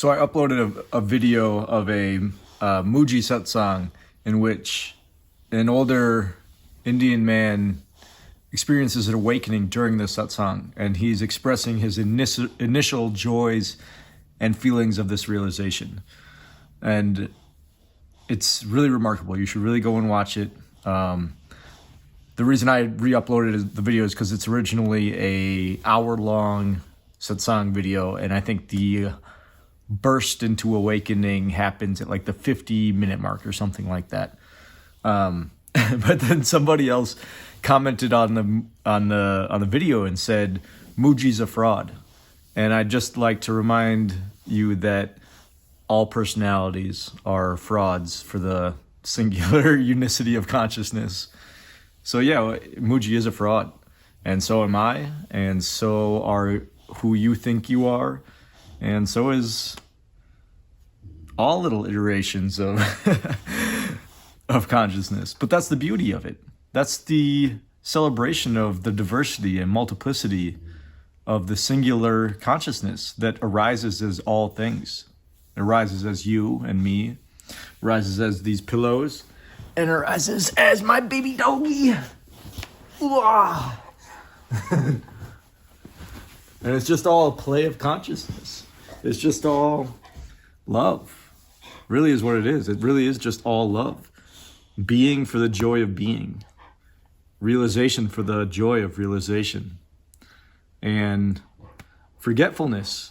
So I uploaded a video of a Muji Satsang in which an older Indian man experiences an awakening during the Satsang, and he's expressing his initial joys and feelings of this realization. And it's really remarkable. You should really go and watch it. The reason I re-uploaded the video is because it's originally a hour-long Satsang video, and I think the burst into awakening happens at like the 50-minute mark or something like that. But then somebody else commented on the video and said Muji's a fraud. And I'd just like to remind you that all personalities are frauds for the singular unicity of consciousness. So yeah, Muji is a fraud, and so am I, and so are who you think you are, and so is all little iterations of of consciousness. But that's the beauty of it. That's the celebration of the diversity and multiplicity of the singular consciousness that arises as all things. It arises as you and me, arises as these pillows, and arises as my baby doggy. And it's just all a play of consciousness. It's just all love. Really is what it is. It really is just all love. Being for the joy of being. Realization for the joy of realization. And forgetfulness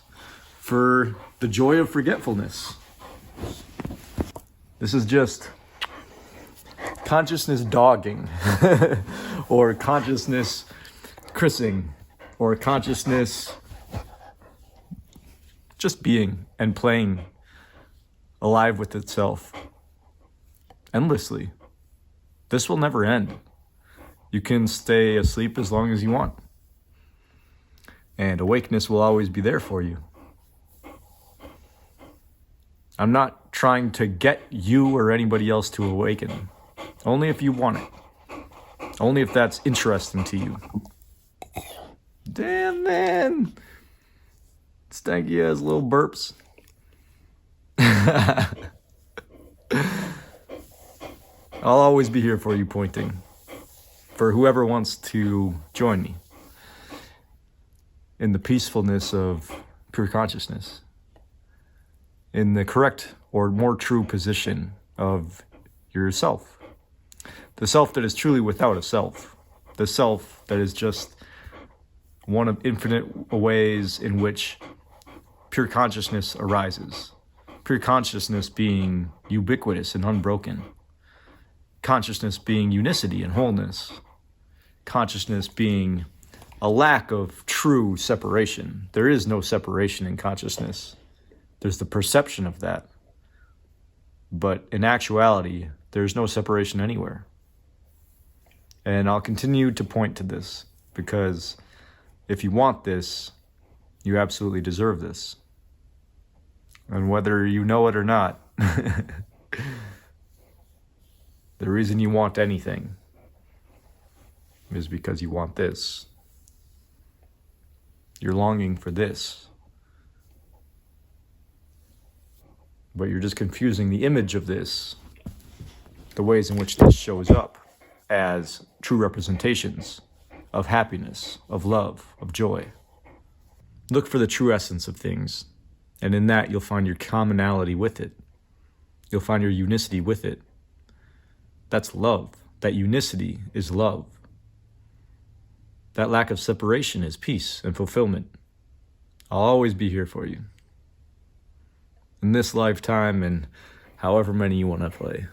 for the joy of forgetfulness. This is just consciousness dogging, or consciousness chrissing, or consciousness just being and playing alive with itself endlessly. This will never end. You can stay asleep as long as you want, and awakeness will always be there for you. I'm not trying to get you or anybody else to awaken. Only if you want it. Only if that's interesting to you. Damn, man. Stanky has little burps. I'll always be here for you, pointing. For whoever wants to join me in the peacefulness of pure consciousness. In the correct or more true position of yourself. The self that is truly without a self. The self that is just one of infinite ways in which pure consciousness arises. Pure consciousness being ubiquitous and unbroken. Consciousness being unicity and wholeness. Consciousness being a lack of true separation. There is no separation in consciousness. There's the perception of that. But in actuality, there's no separation anywhere. And I'll continue to point to this, because if you want this, you absolutely deserve this. And whether you know it or not, the reason you want anything is because you want this. You're longing for this. But you're just confusing the image of this, the ways in which this shows up as true representations of happiness, of love, of joy. Look for the true essence of things, and in that you'll find your commonality with it. You'll find your unicity with it. That's love. That unicity is love. That lack of separation is peace and fulfillment. I'll always be here for you. In this lifetime and however many you want to play.